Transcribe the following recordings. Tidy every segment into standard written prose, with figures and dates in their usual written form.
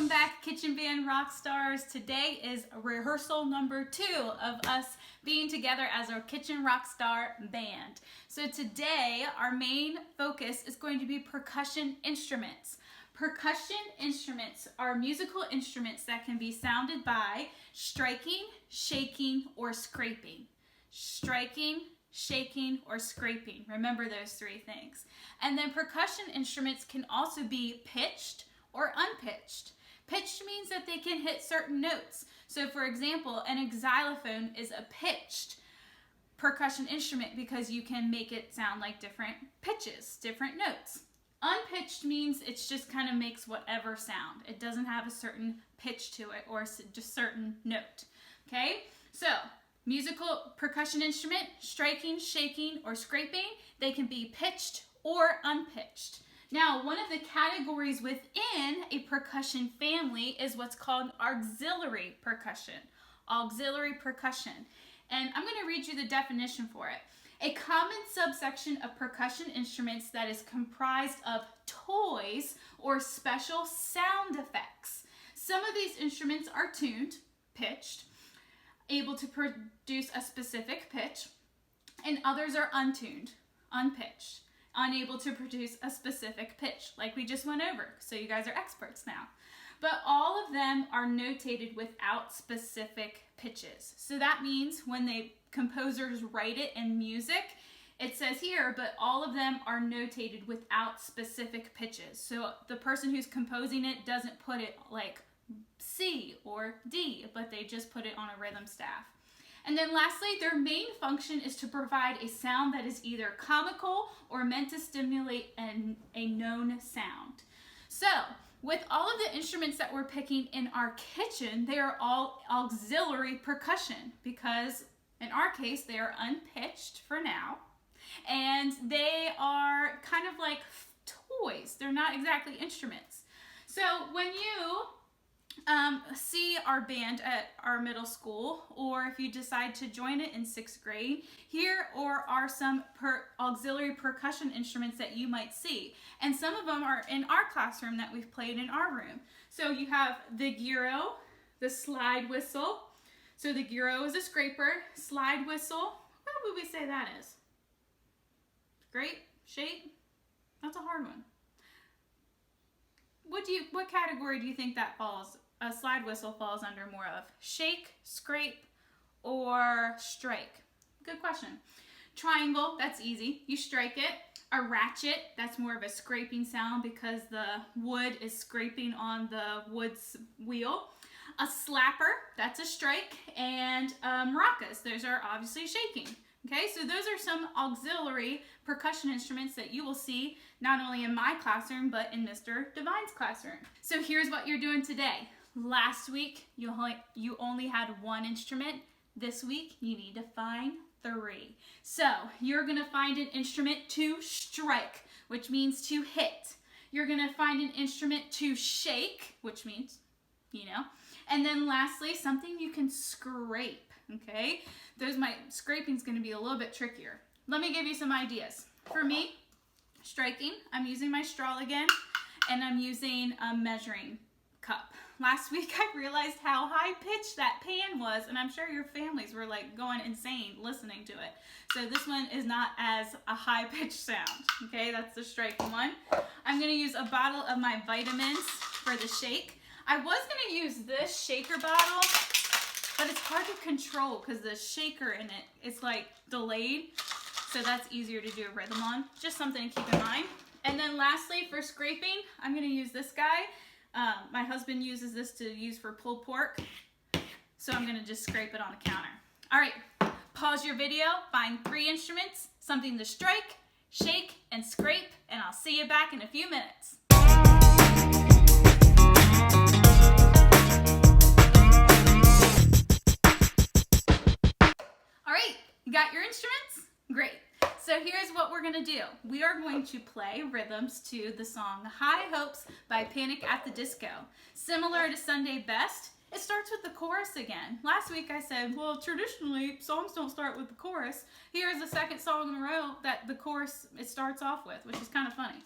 Welcome back, Kitchen Band Rockstars. Today is rehearsal number 2 of us being together as our Kitchen Rockstar band. So today, our main focus is going to be percussion instruments. Percussion instruments are musical instruments that can be sounded by striking, shaking, or scraping. Striking, shaking, or scraping. Remember those 3 things. And then percussion instruments can also be pitched or unpitched. Pitched means that they can hit certain notes. So for example, an xylophone is a pitched percussion instrument because you can make it sound like different pitches, different notes. Unpitched means it just kind of makes whatever sound. It doesn't have a certain pitch to it or just certain note. Okay, so musical percussion instrument, striking, shaking, or scraping, they can be pitched or unpitched. Now, one of the categories within a percussion family is what's called auxiliary percussion. Auxiliary percussion. And I'm going to read you the definition for it. A common subsection of percussion instruments that is comprised of toys or special sound effects. Some of these instruments are tuned, pitched, able to produce a specific pitch, and others are untuned, unpitched, unable to produce a specific pitch, like we just went over, so you guys are experts now. But all of them are notated without specific pitches. So that means when the composers write it in music, it says here, but all of them are notated without specific pitches. So the person who's composing it doesn't put it like C or D, but they just put it on a rhythm staff. And then lastly, their main function is to provide a sound that is either comical or meant to stimulate a known sound. So, with all of the instruments that we're picking in our kitchen, they are all auxiliary percussion because in our case, they are unpitched for now. And they are kind of like toys. They're not exactly instruments. So when you see our band at our middle school, or if you decide to join it in 6th grade, here are some auxiliary percussion instruments that you might see. And some of them are in our classroom that we've played in our room. So you have the gyro, the slide whistle. So the gyro is a scraper, slide whistle, what would we say that is? Scrape, shake? That's a hard one. What category do you think that falls? A slide whistle falls under more of? Shake, scrape, or strike? Good question. Triangle, that's easy. You strike it. A ratchet, that's more of a scraping sound because the wood is scraping on the wood's wheel. A slapper, that's a strike. And maracas, those are obviously shaking. Okay, so those are some auxiliary percussion instruments that you will see not only in my classroom, but in Mr. Devine's classroom. So here's what you're doing today. Last week, you only had 1 instrument. This week, you need to find 3. So you're gonna find an instrument to strike, which means to hit. You're gonna find an instrument to shake, which means, and then lastly, something you can scrape, okay? Scraping's gonna be a little bit trickier. Let me give you some ideas. For me, striking, I'm using my straw again, and I'm using a measuring cup. Last week I realized how high pitched that pan was, and I'm sure your families were like going insane listening to it. So this one is not as a high pitched sound. Okay, that's the striking one. I'm gonna use a bottle of my vitamins for the shake. I was gonna use this shaker bottle, but it's hard to control because the shaker in it is like delayed. So that's easier to do a rhythm on. Just something to keep in mind. And then lastly, for scraping, I'm gonna use this guy. My husband uses this to use for pulled pork. So I'm gonna just scrape it on the counter. All right, pause your video, find 3 instruments, something to strike, shake, and scrape, and I'll see you back in a few minutes. All right, you got your instruments? Great. So here's what we're gonna do. We are going to play rhythms to the song High Hopes by Panic at the Disco. Similar to Sunday Best, it starts with the chorus again. Last week I said, well, traditionally songs don't start with the chorus. Here's the second song in a row that the chorus it starts off with, which is kind of funny.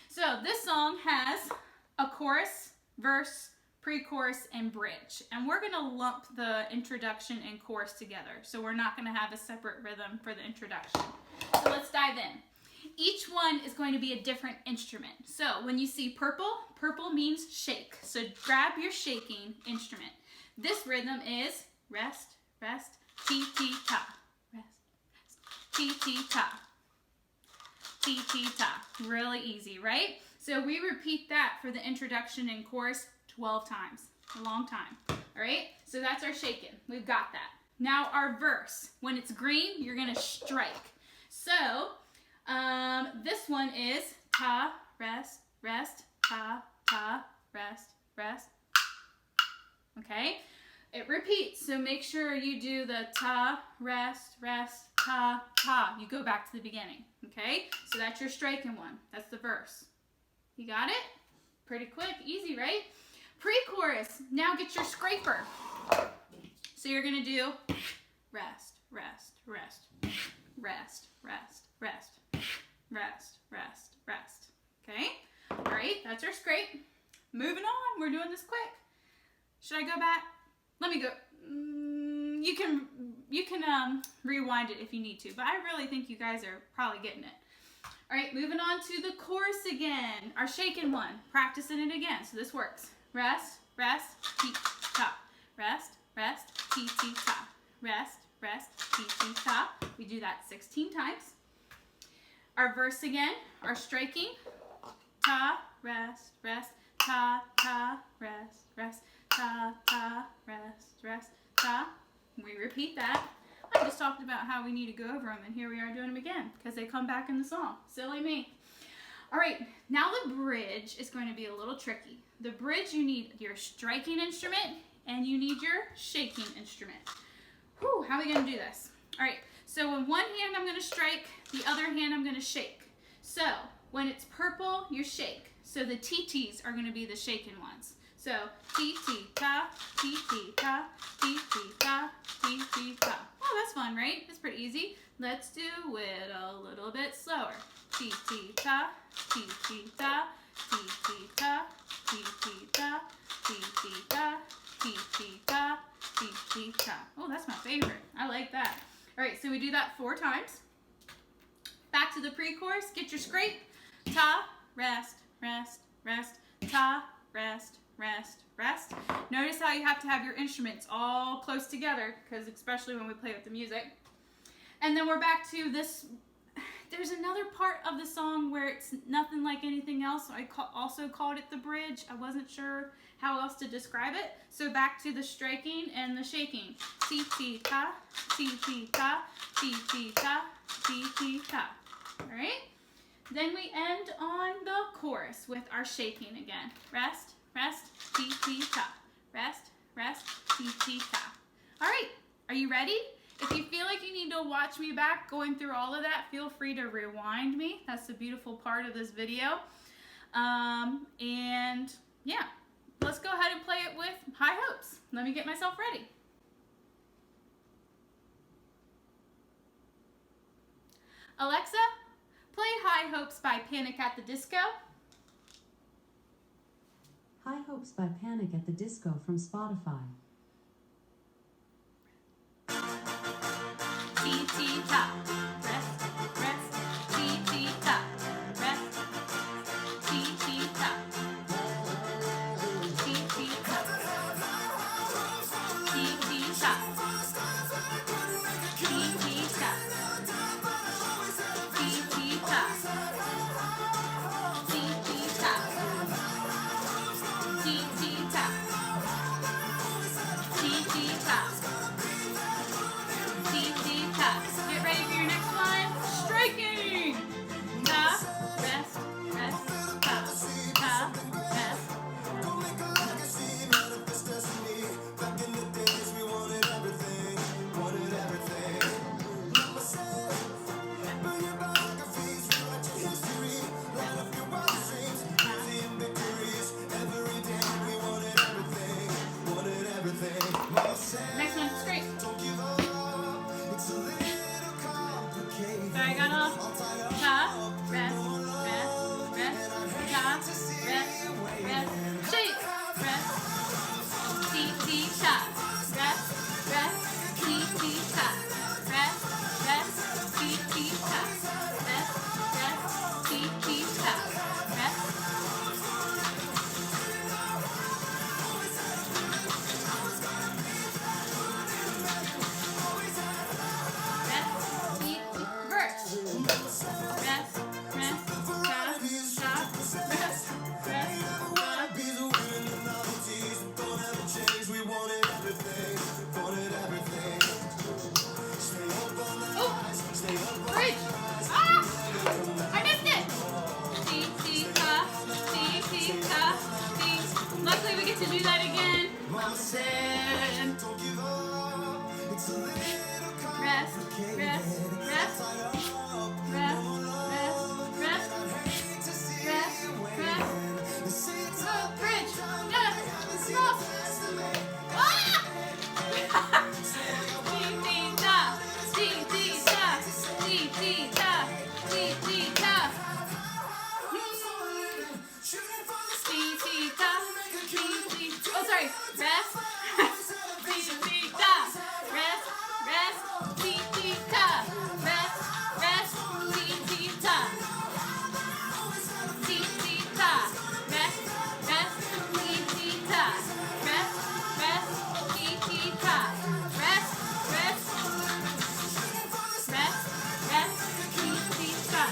So this song has a chorus, verse, pre-chorus and bridge. And we're gonna lump the introduction and chorus together. So we're not gonna have a separate rhythm for the introduction. So let's dive in. Each one is going to be a different instrument. So when you see purple, purple means shake. So grab your shaking instrument. This rhythm is rest, rest, ti-ti-ta. Rest, rest, ti-ti-ta. Ti-ti-ta. Really easy, right? So we repeat that for the introduction and chorus 12 times. A long time. All right? So that's our shaking. We've got that. Now our verse. When it's green, you're going to strike. So this one is ta, rest, rest, ta, ta, rest, rest. Okay? It repeats, so make sure you do the ta, rest, rest, ta, ta. You go back to the beginning, okay? So that's your striking one. That's the verse. You got it? Pretty quick, easy, right? Pre-chorus, now get your scraper. So you're gonna do rest, rest, rest, rest, rest, rest, rest, rest, rest. Okay? All right, that's our scrape. Moving on, we're doing this quick. Should I go back? Let me go. You can rewind it if you need to, but I really think you guys are probably getting it. All right, moving on to the chorus again. Our shaken one. Practicing it again, so this works. Rest, rest, ti-ta. Rest, rest, ti-ta. Rest, rest, ti-ta. We do that 16 times. Our verse again. Our striking. Ta, rest, rest, ta, ta, rest, rest. Ta, ta, rest, rest, ta. We repeat that. I just talked about how we need to go over them, and here we are doing them again because they come back in the song. Silly me. All right, now the bridge is going to be a little tricky. The bridge, you need your striking instrument and you need your shaking instrument. Whew, how are we going to do this? All right, so with one hand I'm going to strike, the other hand I'm going to shake. So when it's purple, you shake. So the TTs are going to be the shaken ones. So, ti-ti-ta, ti-ti-ta, ti-ti-ta, ti-ti-ta. Oh, that's fun, right? That's pretty easy. Let's do it a little bit slower. Ti-ti-ta, ti-ti-ta, ti-ti-ta, ti-ti-ta, ti-ti-ta, ti-ti-ta, ti-ti-ta. Oh, that's my favorite. I like that. All right, so we do that 4 times. Back to the pre-chorus. Get your scrape. Ta, rest, rest, rest, ta, rest, rest, rest. Notice how you have to have your instruments all close together, because especially when we play with the music. And then we're back to this. There's another part of the song where it's nothing like anything else. So I also called it the bridge. I wasn't sure how else to describe it. So back to the striking and the shaking. Ti-ti-ta, ti-ti-ta, ti-ti-ta, ti-ti-ta. All right? Then we end on the chorus with our shaking again. Rest, rest, ti-ti-ta. Rest, rest, ti-ti-ta. All right, are you ready? If you feel like you need to watch me back going through all of that, feel free to rewind me. That's the beautiful part of this video. And yeah, let's go ahead and play it with High Hopes. Let me get myself ready. Alexa, play High Hopes by Panic at the Disco. High Hopes by Panic at the Disco from Spotify. Ti-ti-ta, rest, rest, ti-ti-ta, rest, ti-ti-ta, ti-ti-ta, ti-ti-ta, ti-ti-ta, ti-ti-ta, ti-ti-ta, ti-ti-ta, ti-ti-ta. Get ready for your next to do that again. Rest, rest, rest, rest, rest, rest, rest, rest. Oh, bridge. Yes. Cross. Ah! Tee-tee-ta, tee-tee-ta, tee-tee-ta, tee-tee-ta. Tee-tee-ta, tee-tee. Oh, sorry. Rest. Tee-tee-ta. Rest, rest, tee-tee-ta. Rest, rest, tee-tee-ta. Tee-tee-ta. Rest, rest, tee-tee-ta. Rest, rest, tee-tee-ta. Rest, rest, rest, rest, tee-tee-ta.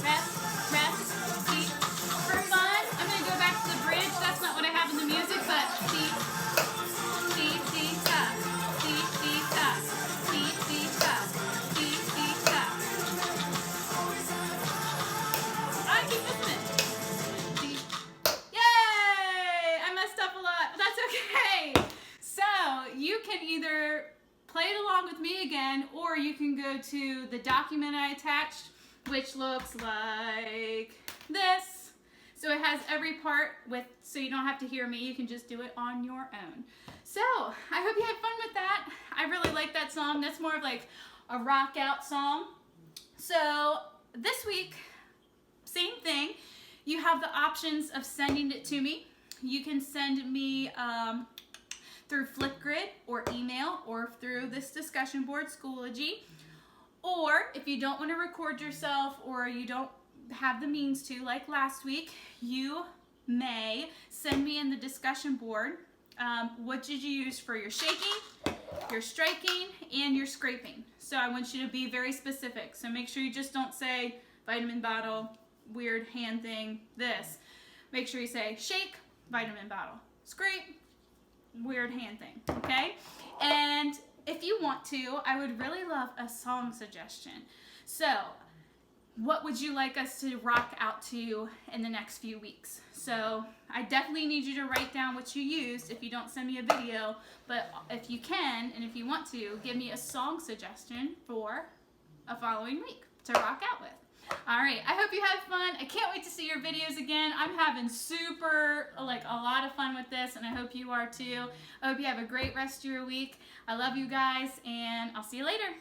Rest, rest, tee. For fun, I'm gonna go back to the bridge. That's not what I have in the music, but tee-tee-ta, tee-tee-ta, tee-tee-ta, tee-tee-ta. I keep missing it. Yay! I messed up a lot, but that's okay. So you can either play it along with me again, or you can go to the document I attached, which looks like this. So it has every part so you don't have to hear me. You can just do it on your own. So I hope you had fun with that. I really like that song. That's more of like a rock out song. So this week, same thing. You have the options of sending it to me. You can send me through Flipgrid or email or through this discussion board, Schoology. Or if you don't want to record yourself or you don't have the means to, like last week, you may send me in the discussion board what did you use for your shaking, your striking, and your scraping. So I want you to be very specific. So make sure you just don't say vitamin bottle, weird hand thing, this. Make sure you say shake, vitamin bottle, scrape, weird hand thing, okay? And if you want to, I would really love a song suggestion. So what would you like us to rock out to in the next few weeks? So I definitely need you to write down what you used if you don't send me a video, but if you can, and if you want to, give me a song suggestion for a following week to rock out with. All right, I hope you had fun. I can't wait to see your videos again. I'm having a lot of fun with this, and I hope you are too. I hope you have a great rest of your week. I love you guys, and I'll see you later.